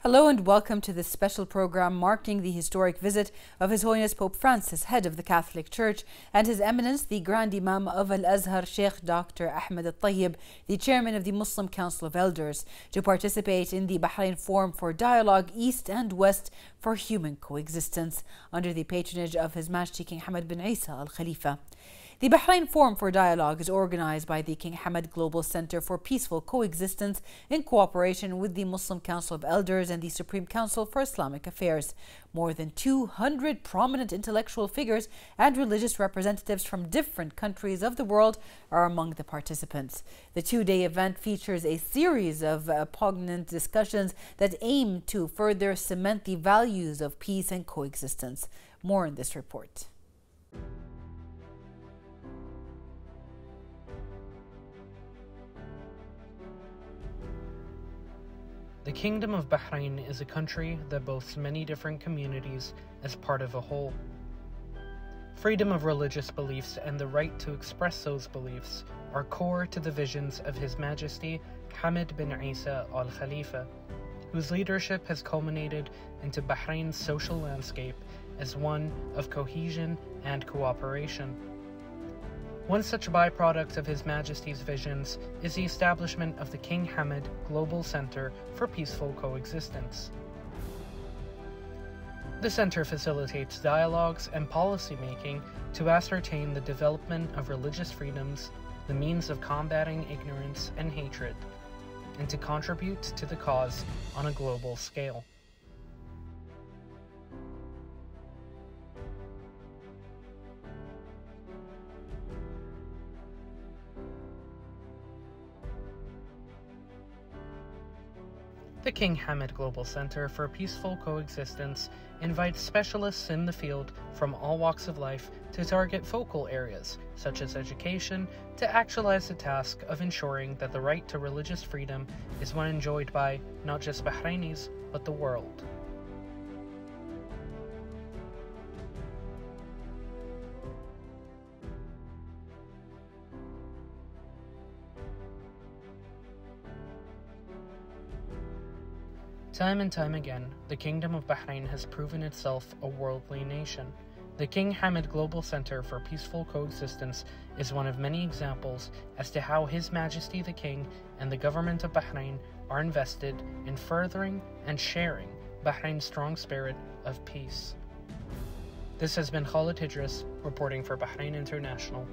Hello and welcome to this special program marking the historic visit of His Holiness Pope Francis, head of the Catholic Church, and His Eminence, the Grand Imam of Al-Azhar, Sheikh Dr. Ahmed Al-Tayyib, the Chairman of the Muslim Council of Elders, to participate in the Bahrain Forum for Dialogue East and West for Human Coexistence, under the patronage of His Majesty King Hamad bin Isa Al Khalifa. The Bahrain Forum for Dialogue is organized by the King Hamad Global Center for Peaceful Coexistence in cooperation with the Muslim Council of Elders and the Supreme Council for Islamic Affairs. More than 200 prominent intellectual figures and religious representatives from different countries of the world are among the participants. The two-day event features a series of poignant discussions that aim to further cement the values of peace and coexistence. More in this report. The Kingdom of Bahrain is a country that boasts many different communities as part of a whole. Freedom of religious beliefs and the right to express those beliefs are core to the visions of His Majesty Hamad bin Isa Al Khalifa, whose leadership has culminated into Bahrain's social landscape as one of cohesion and cooperation. One such byproduct of His Majesty's visions is the establishment of the King Hamad Global Center for Peaceful Coexistence. The center facilitates dialogues and policy-making to ascertain the development of religious freedoms, the means of combating ignorance and hatred, and to contribute to the cause on a global scale. The King Hamad Global Center for Peaceful Coexistence invites specialists in the field from all walks of life to target focal areas, such as education, to actualize the task of ensuring that the right to religious freedom is one enjoyed by not just Bahrainis, but the world. Time and time again, the Kingdom of Bahrain has proven itself a worldly nation. The King Hamad Global Center for Peaceful Coexistence is one of many examples as to how His Majesty the King and the government of Bahrain are invested in furthering and sharing Bahrain's strong spirit of peace. This has been Khalid Hidris reporting for Bahrain International.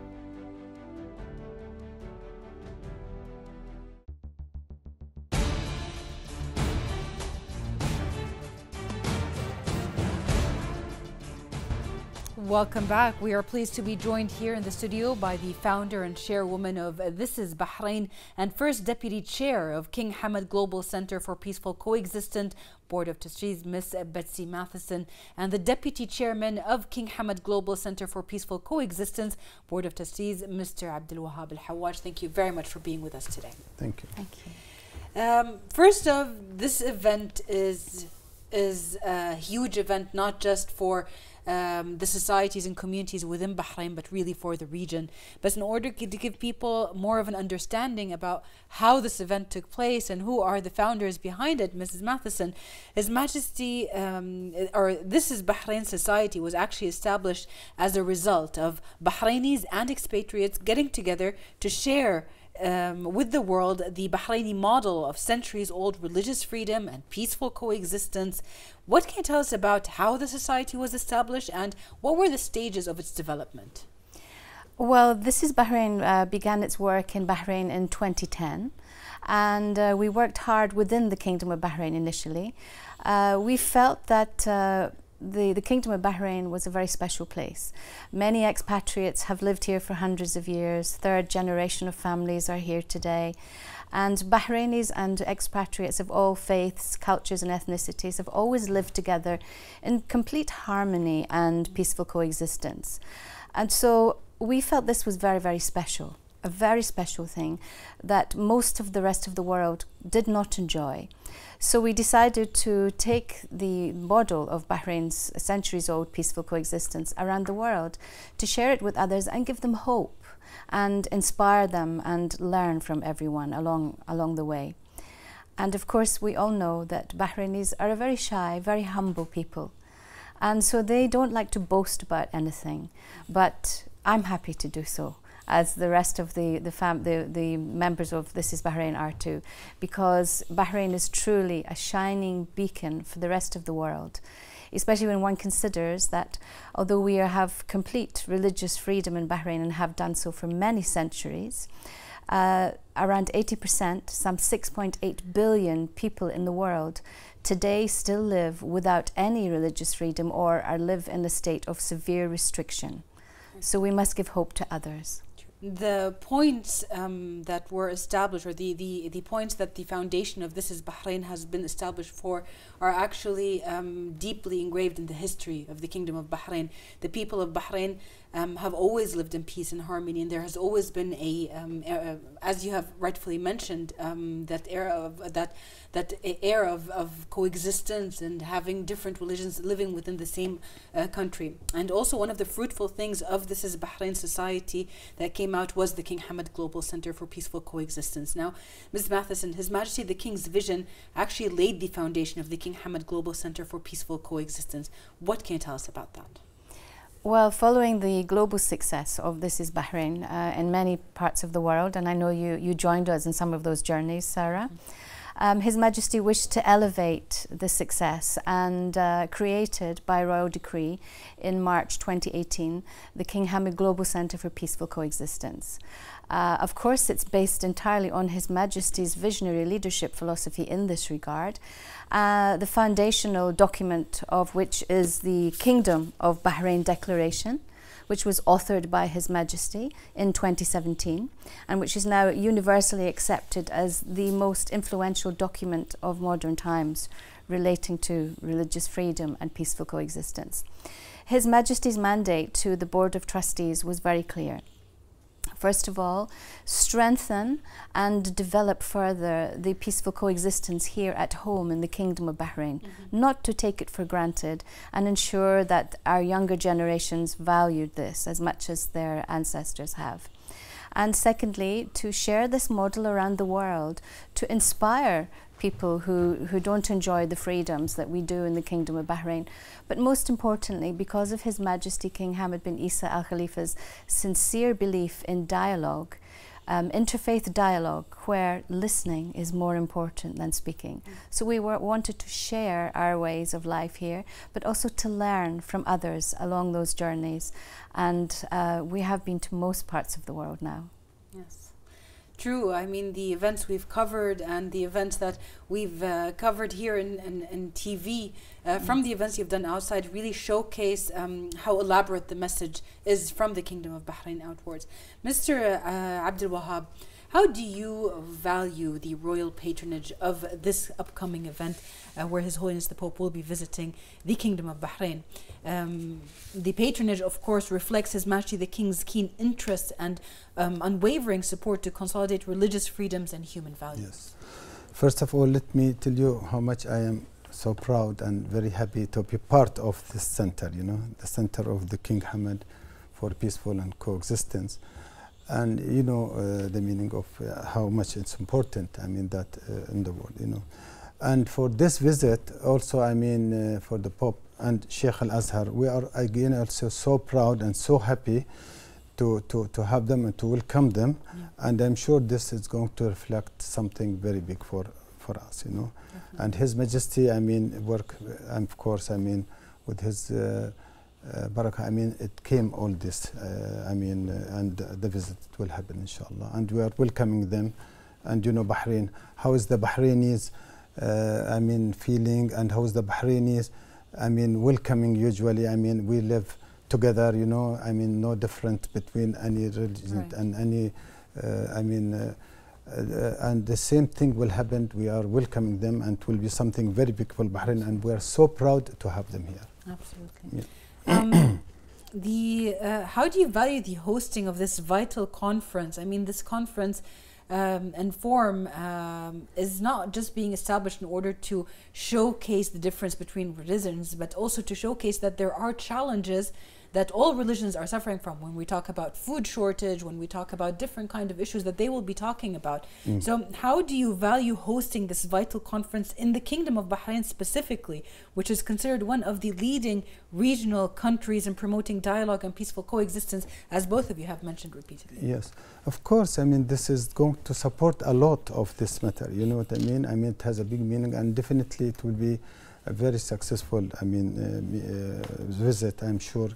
Welcome back. We are pleased to be joined here in the studio by the founder and chairwoman of This is Bahrain and first deputy chair of King Hamad Global Center for Peaceful Coexistence Board of Trustees, Miss Betsy Matheson, and the deputy chairman of King Hamad Global Center for Peaceful Coexistence Board of Trustees, Mr. Abdul Wahab Al-Hawaj. Thank you very much for being with us today. Thank you. Thank you. First off, this event is a huge event, not just for the societies and communities within Bahrain, but really for the region. But in order to give people more of an understanding about how this event took place and who are the founders behind it, Mrs. Matheson, His Majesty, or This is Bahrain Society was actually established as a result of Bahrainis and expatriates getting together to share with the world the Bahraini model of centuries-old religious freedom and peaceful coexistence. What can you tell us about how the society was established and what were the stages of its development? Well, This is Bahrain began its work in Bahrain in 2010, and we worked hard within the Kingdom of Bahrain initially. We felt that the Kingdom of Bahrain was a very special place. Many expatriates have lived here for hundreds of years. Third generation of families are here today. And Bahrainis and expatriates of all faiths, cultures and ethnicities have always lived together in complete harmony and peaceful coexistence. And so we felt this was very, very special, a very special thing that most of the rest of the world did not enjoy. So we decided to take the model of Bahrain's centuries-old peaceful coexistence around the world, to share it with others and give them hope and inspire them and learn from everyone along the way. And of course, we all know that Bahrainis are a very shy, very humble people. And so they don't like to boast about anything. But I'm happy to do so, as the rest of the members of This is Bahrain are too, because Bahrain is truly a shining beacon for the rest of the world, especially when one considers that although we have complete religious freedom in Bahrain and have done so for many centuries, around 80%, some 6.8 billion people in the world today still live without any religious freedom or live in a state of severe restriction. So we must give hope to others. The points that were established, or the points that the foundation of This is Bahrain has been established for, are actually deeply engraved in the history of the Kingdom of Bahrain. The people of Bahrain have always lived in peace and harmony, and there has always been as you have rightfully mentioned, that era of coexistence and having different religions living within the same country. And also one of the fruitful things of This is Bahrain society that came out was the King Hamad Global Center for Peaceful Coexistence. Now, Ms. Matheson, His Majesty the King's vision actually laid the foundation of the King Hamad Global Center for Peaceful Coexistence. What can you tell us about that? Well, following the global success of This is Bahrain in many parts of the world, and I know you joined us in some of those journeys, Sarah, His Majesty wished to elevate the success and created by royal decree in March 2018 the King Hamad Global Center for Peaceful Coexistence. Of course, it's based entirely on His Majesty's visionary leadership philosophy in this regard, the foundational document of which is the Kingdom of Bahrain Declaration, which was authored by His Majesty in 2017 and which is now universally accepted as the most influential document of modern times relating to religious freedom and peaceful coexistence. His Majesty's mandate to the Board of Trustees was very clear. First of all, strengthen and develop further the peaceful coexistence here at home in the Kingdom of Bahrain, not to take it for granted, and ensure that our younger generations valued this as much as their ancestors have. And secondly, to share this model around the world, to inspire people who don't enjoy the freedoms that we do in the Kingdom of Bahrain. But most importantly, because of His Majesty King Hamad bin Isa Al Khalifa's sincere belief in dialogue, interfaith dialogue, where listening is more important than speaking. So we wanted to share our ways of life here, but also to learn from others along those journeys. And we have been to most parts of the world now. Yes. True. I mean, the events we've covered and the events that we've covered here in TV, from the events you've done outside, really showcase how elaborate the message is from the Kingdom of Bahrain outwards. Mr. Abdul Wahab, how do you value the royal patronage of this upcoming event where His Holiness the Pope will be visiting the Kingdom of Bahrain? The patronage, of course, reflects His Majesty the King's keen interest and unwavering support to consolidate religious freedoms and human values. Yes. First of all, let me tell you how much I am so proud and very happy to be part of this center, you know, the center of the King Hamad for peaceful and coexistence. And you know the meaning of how much it's important, I mean, that in the world, you know. And for this visit also, I mean, for the Pope and Sheikh Al-Azhar, we are again also so proud and so happy to have them and to welcome them. And I'm sure this is going to reflect something very big for us, you know. And His Majesty, I mean, work, and of course, I mean, with his barakah, I mean, it came all this, I mean, and the visit will happen, inshallah. And we are welcoming them. And you know, Bahrain, how is the Bahrainis, I mean, feeling, and how is the Bahrainis, I mean, welcoming usually. I mean, we live together, you know, I mean, no different between any religion and any, I mean, and the same thing will happen. We are welcoming them, and it will be something very big for Bahrain, and we are so proud to have them here. Absolutely. Yeah. How do you value the hosting of this vital conference? I mean, this conference and forum is not just being established in order to showcase the difference between religions, but also to showcase that there are challenges that all religions are suffering from when we talk about food shortage, when we talk about different kind of issues that they will be talking about. So how do you value hosting this vital conference in the Kingdom of Bahrain specifically, which is considered one of the leading regional countries in promoting dialogue and peaceful coexistence, as both of you have mentioned repeatedly? Yes, of course. I mean, this is going to support a lot of this matter. You know what I mean? I mean, it has a big meaning, and definitely it will be a very successful, visit, I'm sure,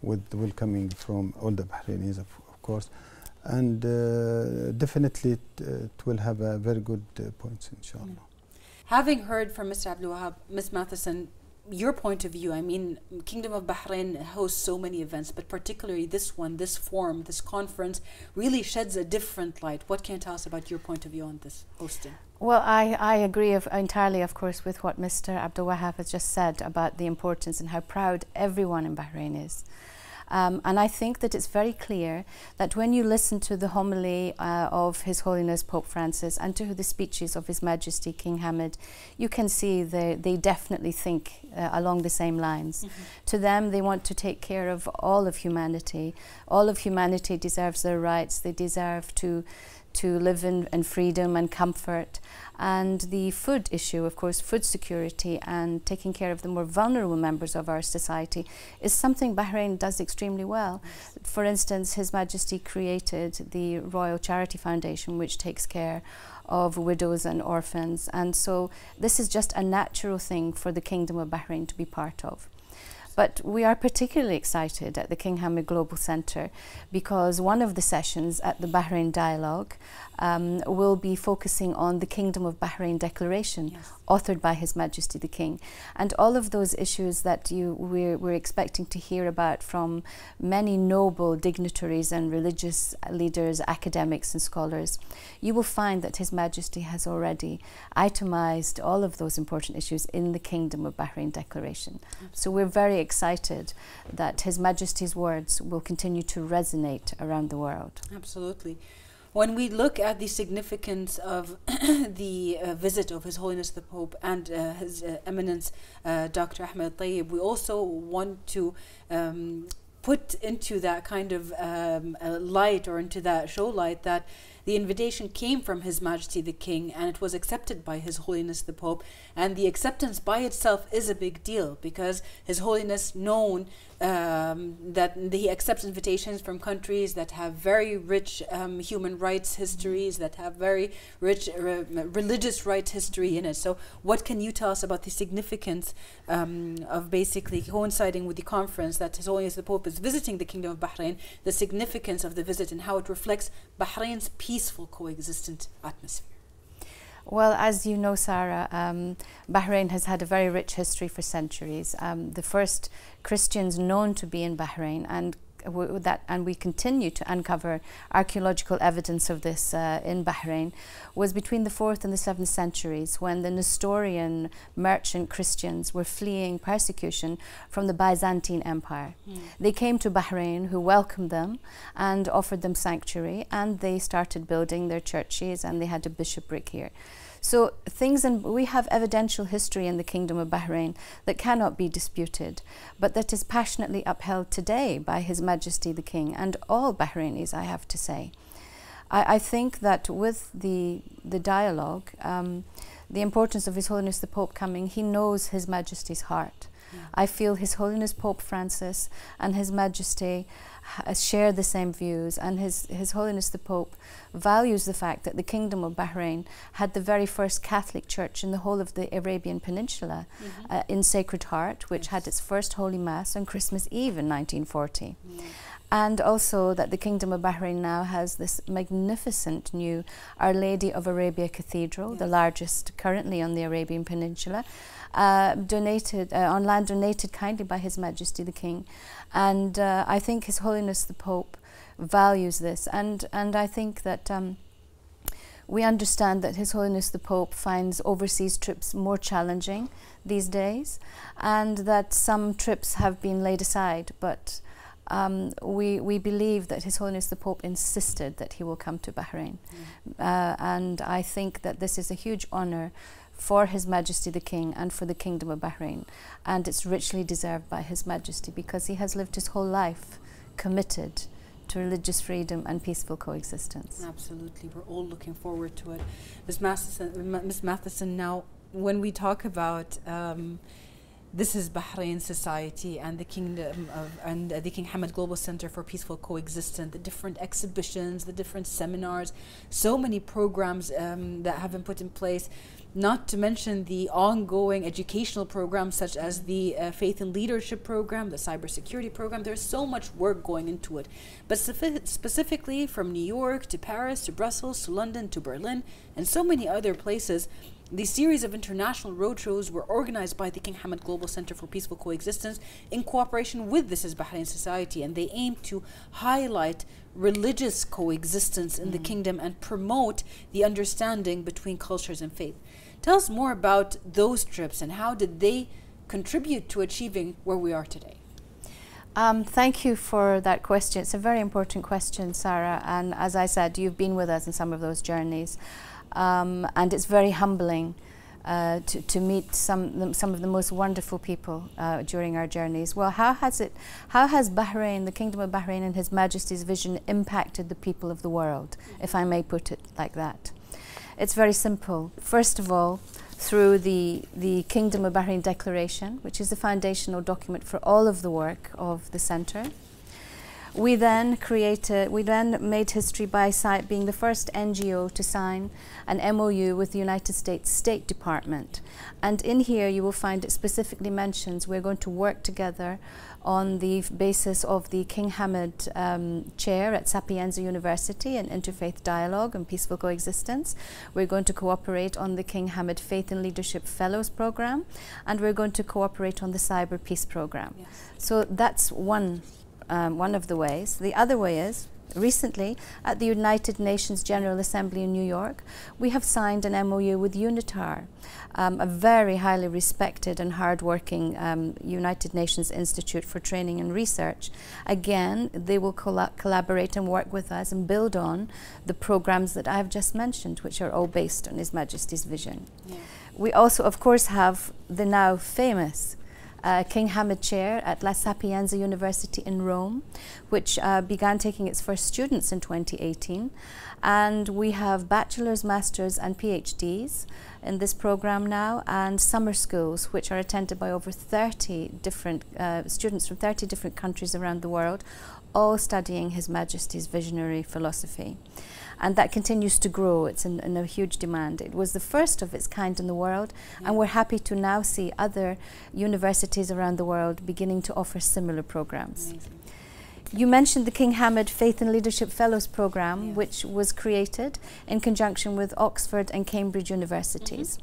with welcoming from all the Bahrainis, of course. And definitely it will have a very good points, inshallah. Having heard from Mr. Abdul Wahab, Ms. Matheson, your point of view, I mean, Kingdom of Bahrain hosts so many events, but particularly this one, this forum, this conference really sheds a different light. What can you tell us about your point of view on this hosting? Well, I agree entirely, of course, with what Mr. Abdul Wahab has just said about the importance and how proud everyone in Bahrain is. And I think that it's very clear that when you listen to the homily of His Holiness Pope Francis and to the speeches of His Majesty King Hamad, you can see they definitely think along the same lines. To them, they want to take care of all of humanity. All of humanity deserves their rights. They deserve to live in freedom and comfort. And the food issue, of course, food security and taking care of the more vulnerable members of our society is something Bahrain does extremely well. For instance, His Majesty created the Royal Charity Foundation, which takes care of widows and orphans. And so this is just a natural thing for the Kingdom of Bahrain to be part of. But we are particularly excited at the King Hamad Global Centre because one of the sessions at the Bahrain Dialogue will be focusing on the Kingdom of Bahrain Declaration, authored by His Majesty the King. And all of those issues that we're expecting to hear about from many noble dignitaries and religious leaders, academics and scholars, you will find that His Majesty has already itemized all of those important issues in the Kingdom of Bahrain Declaration. So we're very excited that His Majesty's words will continue to resonate around the world. Absolutely. When we look at the significance of the visit of His Holiness the Pope and His Eminence Dr. Ahmed Tayyib, we also want to put into that kind of light, or into that show light, that the invitation came from His Majesty the King and it was accepted by His Holiness the Pope. And the acceptance by itself is a big deal because His Holiness known that he accepts invitations from countries that have very rich human rights histories, that have very rich religious rights history in it. So what can you tell us about the significance of basically coinciding with the conference that His Holiness the Pope is visiting the Kingdom of Bahrain, the significance of the visit and how it reflects Bahrain's peaceful coexistent atmosphere? Well, as you know, Sarah, Bahrain has had a very rich history for centuries. The first Christians known to be in Bahrain, and we continue to uncover archaeological evidence of this in Bahrain, was between the 4th and the 7th centuries, when the Nestorian merchant Christians were fleeing persecution from the Byzantine Empire. They came to Bahrain, who welcomed them and offered them sanctuary, and they started building their churches, and they had a bishopric here. So we have evidential history in the Kingdom of Bahrain that cannot be disputed, but that is passionately upheld today by His Majesty the King and all Bahrainis, I have to say. I think that with the dialogue, the importance of His Holiness the Pope coming, he knows His Majesty's heart. I feel His Holiness Pope Francis and His Majesty share the same views, and His Holiness the Pope values the fact that the Kingdom of Bahrain had the very first Catholic church in the whole of the Arabian Peninsula, in Sacred Heart, which had its first Holy Mass on Christmas Eve in 1940. And also that the Kingdom of Bahrain now has this magnificent new Our Lady of Arabia Cathedral, the largest currently on the Arabian Peninsula, on land donated kindly by His Majesty the King. And I think His Holiness the Pope values this, and I think that we understand that His Holiness the Pope finds overseas trips more challenging these days, and that some trips have been laid aside, but we believe that His Holiness the Pope insisted that he will come to Bahrain. And I think that this is a huge honor for His Majesty the King and for the Kingdom of Bahrain. And it's richly deserved by His Majesty because he has lived his whole life committed to religious freedom and peaceful coexistence. Absolutely, we're all looking forward to it. Ms. Matheson, now when we talk about this is Bahrain society and the Kingdom of the King Hamad Global Center for Peaceful Coexistence, the different exhibitions, the different seminars, so many programs that have been put in place, not to mention the ongoing educational programs such as the Faith and Leadership program, the cybersecurity program. There's so much work going into it. But specifically from New York to Paris to Brussels to London to Berlin and so many other places, the series of international roadshows were organized by the King Hamad Global Center for Peaceful Coexistence in cooperation with This is Bahrain Society, and they aim to highlight religious coexistence in the kingdom and promote the understanding between cultures and faith. Tell us more about those trips and how did they contribute to achieving where we are today? Thank you for that question. It's a very important question, Sarah, and as I said, you've been with us in some of those journeys. And it's very humbling to meet some of the most wonderful people during our journeys. Well, how has Bahrain, the Kingdom of Bahrain and His Majesty's vision impacted the people of the world, if I may put it like that? It's very simple. First of all, through the Kingdom of Bahrain Declaration, which is the foundational document for all of the work of the Centre. We then made history by being the first NGO to sign an MOU with the United States State Department. And in here you will find it specifically mentions we're going to work together on the basis of the King Hamad Chair at Sapienza University in Interfaith Dialogue and Peaceful Coexistence. We're going to cooperate on the King Hamad Faith and Leadership Fellows Program, and we're going to cooperate on the Cyber Peace Program. Yes. So that's one of the ways. The other way is, recently at the United Nations General Assembly in New York, we have signed an MOU with UNITAR, a very highly respected and hard-working United Nations Institute for Training and Research. Again, they will collaborate and work with us and build on the programs that I have just mentioned, which are all based on His Majesty's vision. Yeah. We also, of course, have the now famous King Hamad Chair at La Sapienza University in Rome, which began taking its first students in 2018. And we have bachelor's, master's and PhDs in this program now, and summer schools which are attended by over 30 different students from 30 different countries around the world, all studying His Majesty's visionary philosophy. And that continues to grow. It's in a huge demand. It was the first of its kind in the world, and we're happy to now see other universities around the world beginning to offer similar programs. Amazing. You mentioned the King Hamad Faith and Leadership Fellows Program, Yes. which was created in conjunction with Oxford and Cambridge universities.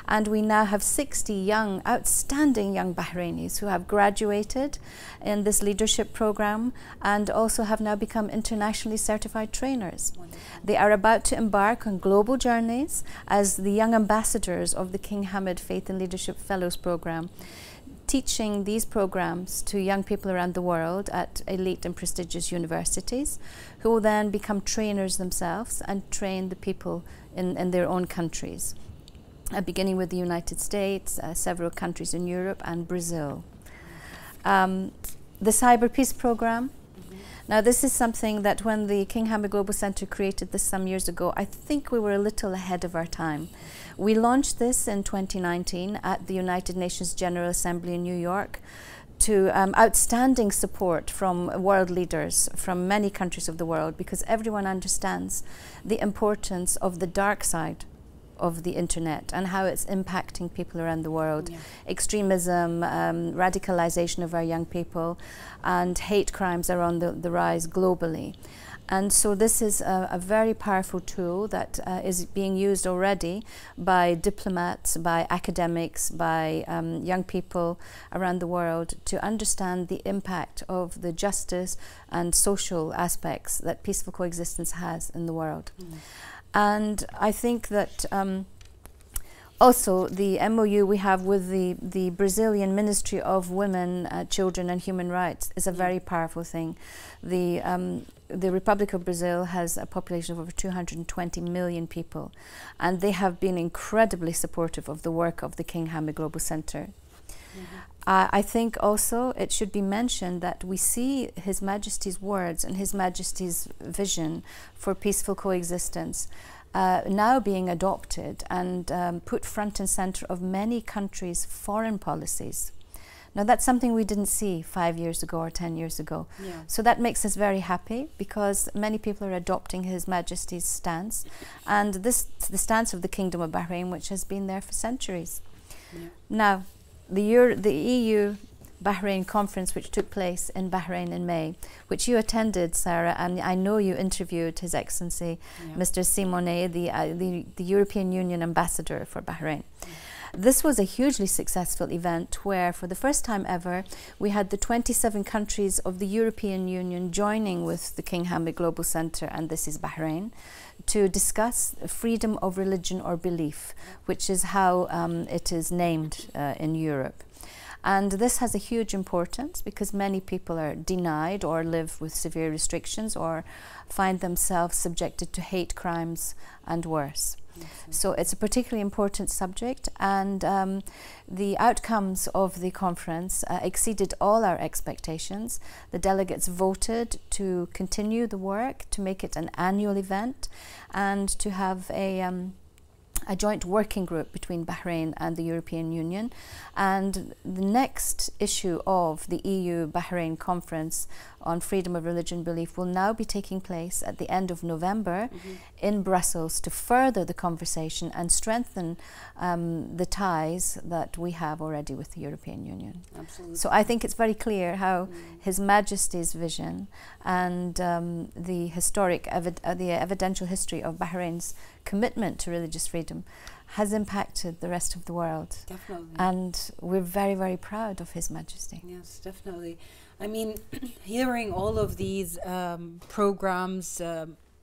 And we now have 60 outstanding young Bahrainis who have graduated in this leadership program and also have now become internationally certified trainers. Wonderful. They are about to embark on global journeys as the young ambassadors of the King Hamad Faith and Leadership Fellows Program, teaching these programs to young people around the world at elite and prestigious universities, who will then become trainers themselves and train the people in their own countries, beginning with the United States, several countries in Europe and Brazil. The Cyber Peace Program. Now, this is something that when the King Hamad Global Center created this some years ago, I think we were a little ahead of our time. We launched this in 2019 at the United Nations General Assembly in New York to outstanding support from world leaders from many countries of the world, because everyone understands the importance of the dark side of the internet and how it's impacting people around the world. Yeah. Extremism, radicalization of our young people, and hate crimes are on the rise globally. And so this is a very powerful tool that is being used already by diplomats, by academics, by young people around the world to understand the impact of the justice and social aspects that peaceful coexistence has in the world. And I think that Also, the MOU we have with the Brazilian Ministry of Women, Children and Human Rights is a very powerful thing. The Republic of Brazil has a population of over 220 million people, and they have been incredibly supportive of the work of the King Hamad Global Center. I think also it should be mentioned that we see His Majesty's words and His Majesty's vision for peaceful coexistence now being adopted and put front and center of many countries' foreign policies. Now that's something we didn't see 5 years ago or 10 years ago. So that makes us very happy, because many people are adopting His Majesty's stance, and this the stance of the Kingdom of Bahrain, which has been there for centuries. Now, the EU Bahrain conference, which took place in Bahrain in May, which you attended, Sarah, and I know you interviewed His Excellency Mr. Simonet, the European Union ambassador for Bahrain. This was a hugely successful event where, for the first time ever, we had the 27 countries of the European Union joining with the King Hamad Global Center, and this is Bahrain, to discuss freedom of religion or belief, which is how it is named in Europe. And this has a huge importance because many people are denied or live with severe restrictions or find themselves subjected to hate crimes and worse. So it's a particularly important subject, and the outcomes of the conference exceeded all our expectations. The delegates voted to continue the work, to make it an annual event, and to have a joint working group between Bahrain and the European Union. And the next issue of the EU-Bahrain conference on freedom of religion and belief will now be taking place at the end of November in Brussels, to further the conversation and strengthen the ties that we have already with the European Union. Absolutely. So I think it's very clear how His Majesty's vision and the historic, the evidential history of Bahrain's commitment to religious freedom has impacted the rest of the world. Definitely. And we're very, very proud of His Majesty. Yes, definitely. I mean, hearing all of these programs,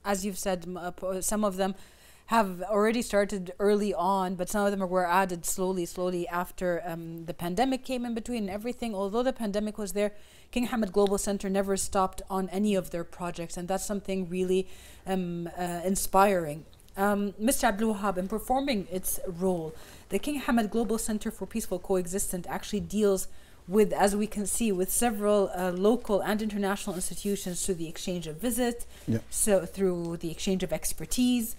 as you've said, some of them have already started early on, but some of them were added slowly after the pandemic came in between and everything. Although the pandemic was there, King Hamad Global Center never stopped on any of their projects, and that's something really inspiring. Mr. Abdul Wahab, in performing its role, the King Hamad Global Center for Peaceful Coexistence actually deals with, as we can see, with several local and international institutions through the exchange of visits, so through the exchange of expertise,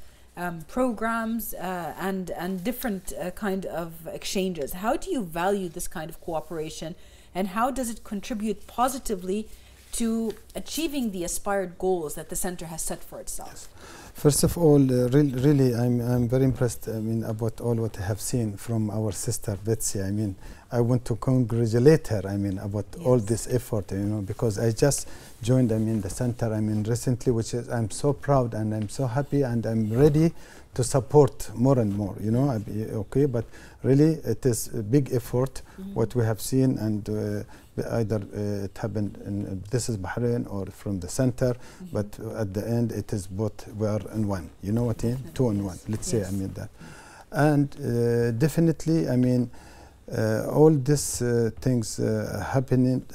programs, and different kind of exchanges. How do you value this kind of cooperation, and how does it contribute positively to achieving the aspired goals that the center has set for itself? First of all, really, I'm very impressed. I mean, about all what I have seen from our sister Betsy. I mean, I want to congratulate her. I mean, about all this effort, you know, because I just joined. I mean, the center. I mean, recently, which is I'm so proud and I'm so happy and I'm ready to support more and more. You know, okay, but really, it is a big effort what we have seen, and either it happened in this is Bahrain or from the center, but at the end it is both. We are in one. You know what I mean? Two in one. Let's say I mean that, and definitely I mean. All these things happened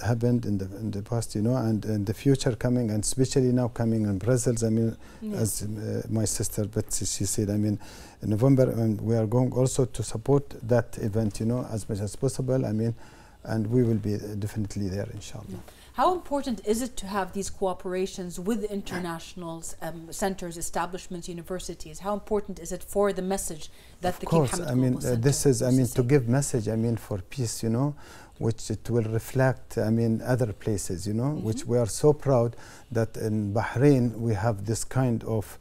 in the past, you know, and in the future coming, and especially now coming in Brussels. I mean, as my sister Betsy, she said, I mean, in November, and we are going also to support that event, you know, as much as possible. I mean, and we will be definitely there, inshallah. How important is it to have these cooperations with international centers, establishments, universities? How important is it for the message that the King Hamad Global Center? I mean, this is, I mean, to give message, I mean, for peace, you know, which it will reflect, I mean, other places, you know, which we are so proud that in Bahrain we have this kind of,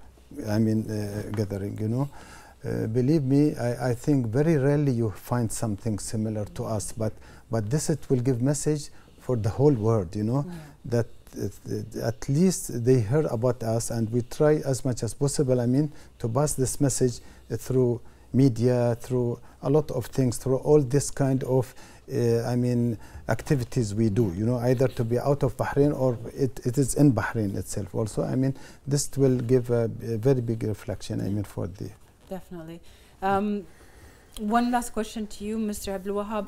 I mean, gathering, you know. Believe me, I think very rarely you find something similar to us, but this it will give message for the whole world, you know, that at least they heard about us, and we try as much as possible, I mean, to pass this message through media, through a lot of things, through all this kind of, I mean, activities we do, you know, either to be out of Bahrain or it is in Bahrain itself also. I mean, this will give a very big reflection, I mean, for the... Definitely. One last question to you, Mr. Abdul Wahab.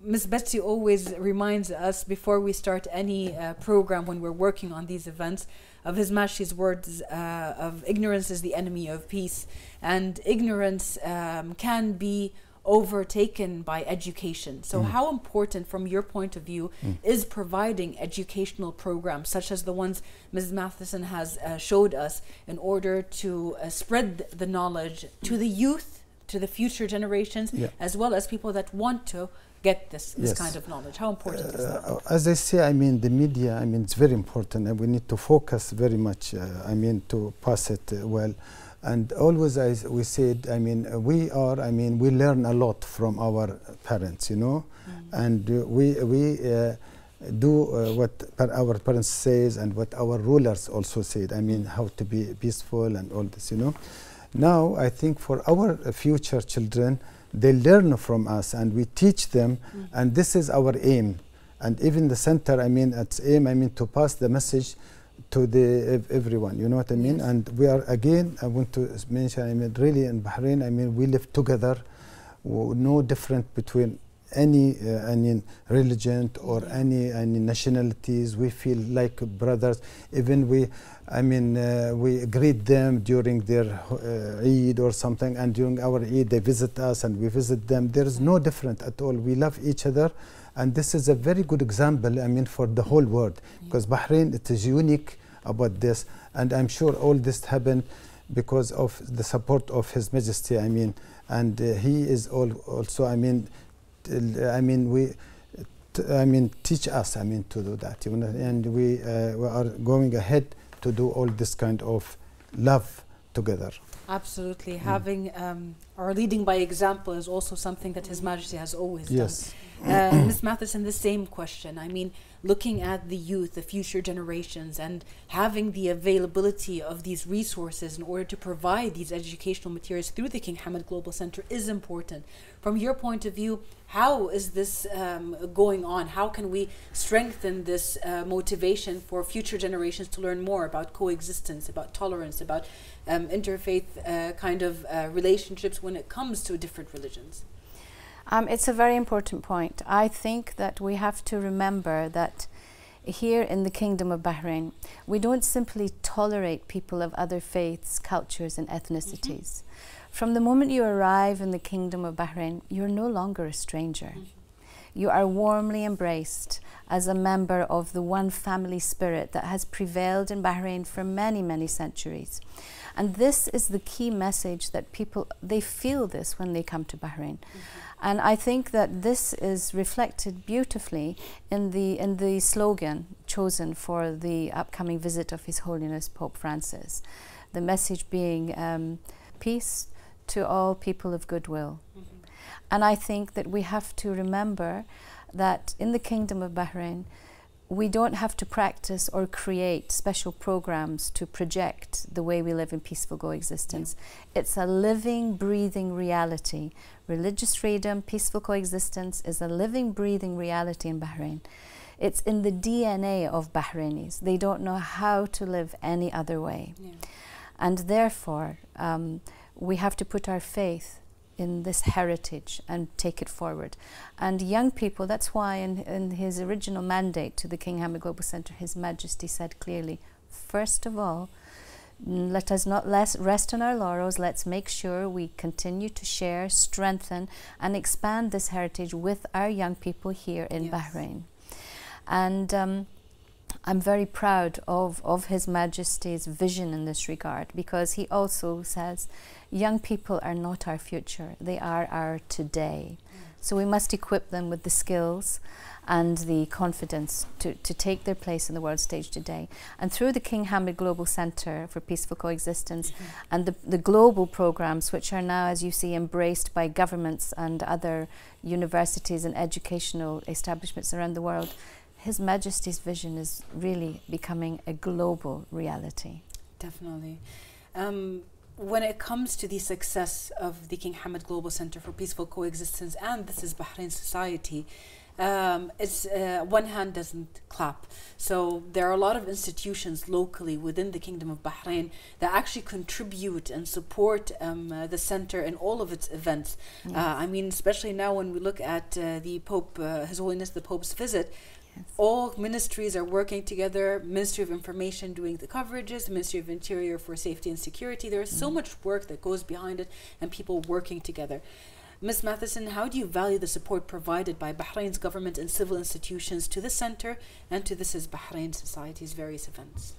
Ms. Betsy always reminds us before we start any program when we're working on these events of His Majesty's words of ignorance is the enemy of peace, and ignorance can be overtaken by education. So how important from your point of view is providing educational programs such as the ones Ms. Matheson has showed us in order to spread the knowledge to the youth, to the future generations, as well as people that want to get this kind of knowledge? How important is that? As I say, I mean, the media, I mean, it's very important, and we need to focus very much, I mean, to pass it well. And always, as we said, I mean, we learn a lot from our parents, you know, and we do what our parents says and what our rulers also said. I mean, how to be peaceful and all this, you know. Now, I think for our future children, they learn from us and we teach them, and this is our aim. And even the center, I mean, its aim, I mean, to pass the message to the everyone, you know what I mean? And we are, again, I want to mention, I mean, really in Bahrain, I mean, we live together, no different between any religion or any nationalities. We feel like brothers. Even we greet them during their Eid or something, and during our Eid they visit us and we visit them. There is no difference at all. We love each other, and this is a very good example, I mean, for the whole world, because Bahrain, it is unique about this, and I'm sure all this happened because of the support of His Majesty, I mean, and he is also, I mean, teach us, I mean, to do that, you know, and we are going ahead to do all this kind of love together. Absolutely. Having or leading by example is also something that His Majesty has always done. Ms. Matheson, the same question. I mean, looking at the youth, the future generations, and having the availability of these resources in order to provide these educational materials through the King Hamad Global Center is important. From your point of view, how is this going on? How can we strengthen this motivation for future generations to learn more about coexistence, about tolerance, about interfaith kind of relationships when it comes to different religions? It's a very important point. I think that we have to remember that here in the Kingdom of Bahrain, we don't simply tolerate people of other faiths, cultures and ethnicities. From the moment you arrive in the Kingdom of Bahrain, you're no longer a stranger. You are warmly embraced as a member of the one family spirit that has prevailed in Bahrain for many, many centuries. And this is the key message that people, they feel this when they come to Bahrain. And I think that this is reflected beautifully in the slogan chosen for the upcoming visit of His Holiness Pope Francis. The message being peace to all people of goodwill. And I think that we have to remember that in the Kingdom of Bahrain, we don't have to practice or create special programs to project the way we live in peaceful coexistence. It's a living, breathing reality. Religious freedom, peaceful coexistence is a living, breathing reality in Bahrain. It's in the DNA of Bahrainis. They don't know how to live any other way. And therefore, we have to put our faith in this heritage and take it forward. And young people, that's why in his original mandate to the King Hamad Global Center, His Majesty said clearly, first of all, let us not rest on our laurels. Let's make sure we continue to share, strengthen, and expand this heritage with our young people here in Bahrain. And I'm very proud of His Majesty's vision in this regard, because he also says young people are not our future, they are our today. So we must equip them with the skills and the confidence to take their place in the world stage today. And through the King Hamad Global Center for Peaceful Coexistence and the global programs, which are now, as you see, embraced by governments and other universities and educational establishments around the world, His Majesty's vision is really becoming a global reality. Definitely. When it comes to the success of the King Hamad Global Center for Peaceful Coexistence and This is Bahrain Society, one hand doesn't clap. So there are a lot of institutions locally within the Kingdom of Bahrain that actually contribute and support the center in all of its events. Yes. I mean, especially now when we look at the Pope, His Holiness the Pope's visit, Yes. all ministries are working together. Ministry of Information doing the coverages, the Ministry of Interior for safety and security. There is so much work that goes behind it and people working together. Ms. Matheson, how do you value the support provided by Bahrain's government and civil institutions to the center and to This Is Bahrain Society's various events?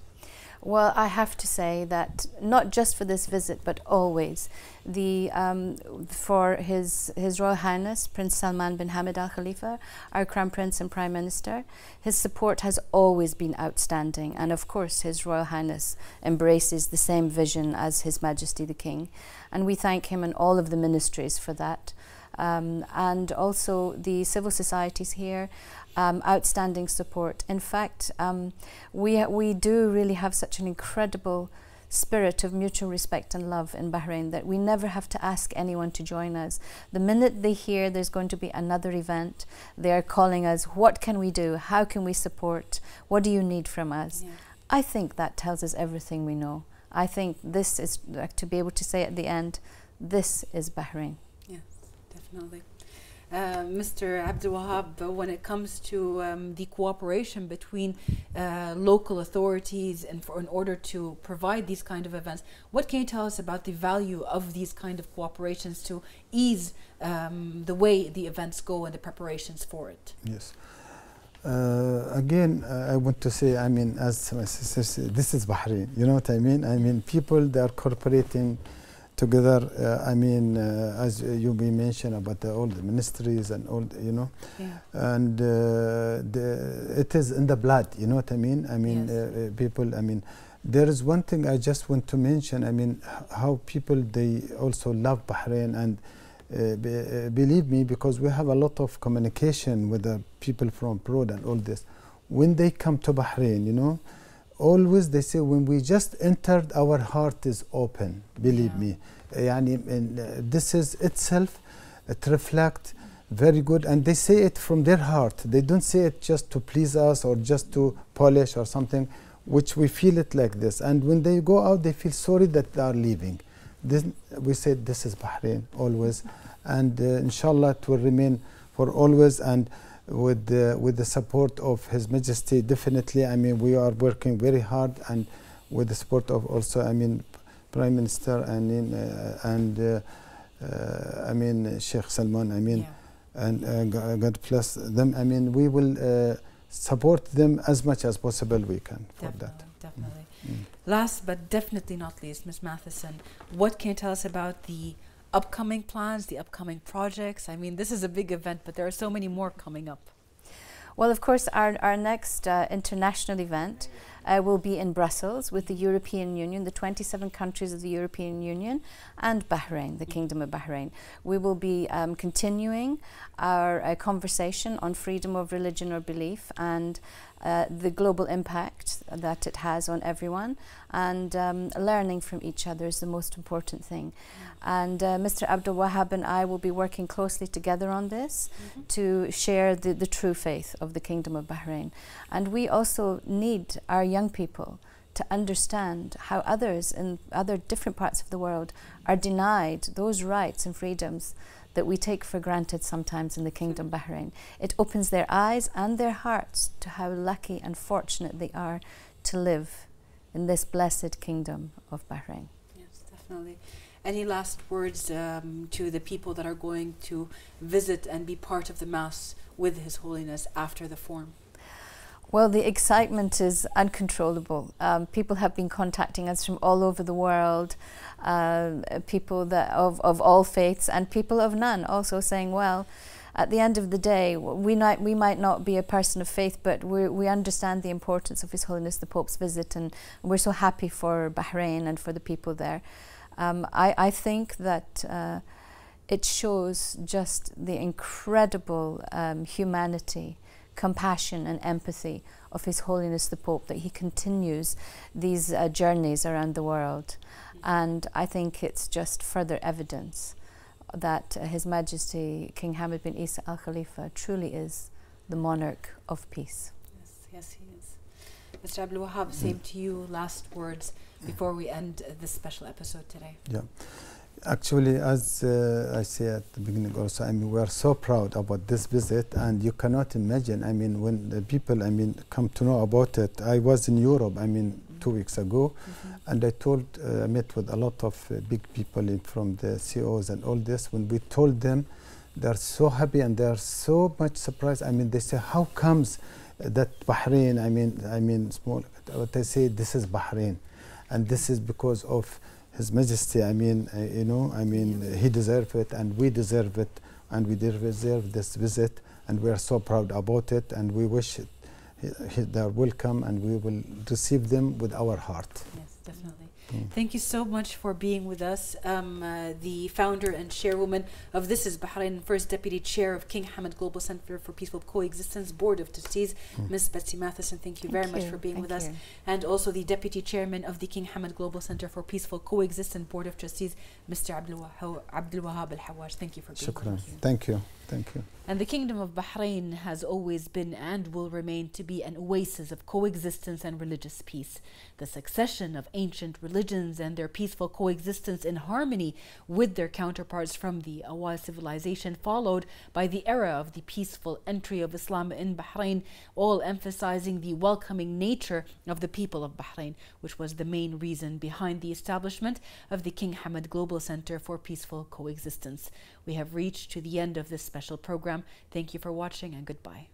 Well, I have to say that not just for this visit, but always, for His Royal Highness Prince Salman bin Hamad Al Khalifa, our Crown Prince and Prime Minister, his support has always been outstanding. And of course, His Royal Highness embraces the same vision as His Majesty the King. And we thank him and all of the ministries for that. And also the civil societies here, outstanding support. In fact, we do really have such an incredible spirit of mutual respect and love in Bahrain that we never have to ask anyone to join us. The minute they hear there's going to be another event, they are calling us, what can we do? How can we support? What do you need from us? Yeah. I think that tells us everything we know. I think this is, to be able to say at the end, this is Bahrain. Yes, definitely. Mr. Abdul Wahab, when it comes to the cooperation between local authorities and in order to provide these kind of events, what can you tell us about the value of these kind of cooperations to ease the way the events go and the preparations for it? Yes. Again, I want to say, I mean, as my sister said, this is Bahrain. You know what I mean? I mean, people that are cooperating together. I mean, as you mentioned about all the ministries and all, you know, Yeah. and it is in the blood. You know what I mean? I mean, Yes. people. I mean, there is one thing I just want to mention. I mean, how people they also love Bahrain and. Believe me, because we have a lot of communication with the people from abroad and all this. When they come to Bahrain, you know, always they say, when we just entered, our heart is open. Believe me. This is itself, it reflects very good, and they say it from their heart. They don't say it just to please us or just to polish or something, which we feel it like this. And when they go out, they feel sorry that they are leaving. This, we said this is Bahrain always, and inshallah it will remain for always, and with the support of His Majesty, definitely. I mean, we are working very hard, and with the support of also, I mean, Prime Minister and I mean Sheikh Salman. I mean, Yeah. and God bless them. I mean, we will support them as much as possible we can for Definitely, that. definitely. Mm. Last but definitely not least, Ms. Matheson, what can you tell us about the upcoming plans, the upcoming projects? I mean, this is a big event, but there are so many more coming up. Well, of course, our next international event will be in Brussels with the European Union, the 27 countries of the European Union, and Bahrain, the Kingdom of Bahrain. We will be continuing our conversation on freedom of religion or belief and the global impact that it has on everyone, and learning from each other is the most important thing. And Mr. Abdul Wahab and I will be working closely together on this to share the true faith of the Kingdom of Bahrain. And we also need our young people to understand how others in other different parts of the world are denied those rights and freedoms that we take for granted sometimes in the Kingdom of Bahrain. It opens their eyes and their hearts to how lucky and fortunate they are to live in this blessed Kingdom of Bahrain. Yes, definitely. Any last words to the people that are going to visit and be part of the Mass with His Holiness after the form? Well, the excitement is uncontrollable. People have been contacting us from all over the world, people that of all faiths and people of none, also saying, well, at the end of the day, we might not be a person of faith, but we understand the importance of His Holiness the Pope's visit, and we're so happy for Bahrain and for the people there. I think that it shows just the incredible humanity, compassion and empathy of His Holiness the Pope, that he continues these journeys around the world. And I think it's just further evidence that His Majesty King Hamad bin Isa Al Khalifa truly is the monarch of peace. Yes, yes, he is. Mr. Abdul Wahab, same to you. Last words before we end this special episode today. Yeah. Actually, as I say at the beginning also, I mean, we are so proud about this visit, and you cannot imagine, I mean, when the people, I mean, come to know about it. I was in Europe, I mean, 2 weeks ago, and I met with a lot of big people from the CEOs and all this. When we told them, they're so happy and they're so much surprised. I mean, they say, how comes that Bahrain, I mean, small, but I say, this is Bahrain, and this is because of His Majesty. I mean, you know, I mean, he deserves it, and we deserve it, and we deserve this visit, and we are so proud about it, and we wish they're welcome, and we will receive them with our heart. Yes, definitely. Thank you so much for being with us. The founder and chairwoman of This is Bahrain, first deputy chair of King Hamad Global Center for Peaceful Coexistence Board of Trustees, Ms. Betsy Matheson. Thank you very much for being with us. And also the deputy chairman of the King Hamad Global Center for Peaceful Coexistence Board of Trustees, Mr. Abdul Wahab Al Hawaj. Thank you for being with us. Thank you. Thank you. And the Kingdom of Bahrain has always been and will remain to be an oasis of coexistence and religious peace. The succession of ancient religions and their peaceful coexistence in harmony with their counterparts from the Awal civilization, followed by the era of the peaceful entry of Islam in Bahrain, all emphasizing the welcoming nature of the people of Bahrain, which was the main reason behind the establishment of the King Hamad Global Center for Peaceful Coexistence. We have reached to the end of this special program. Thank you for watching, and goodbye.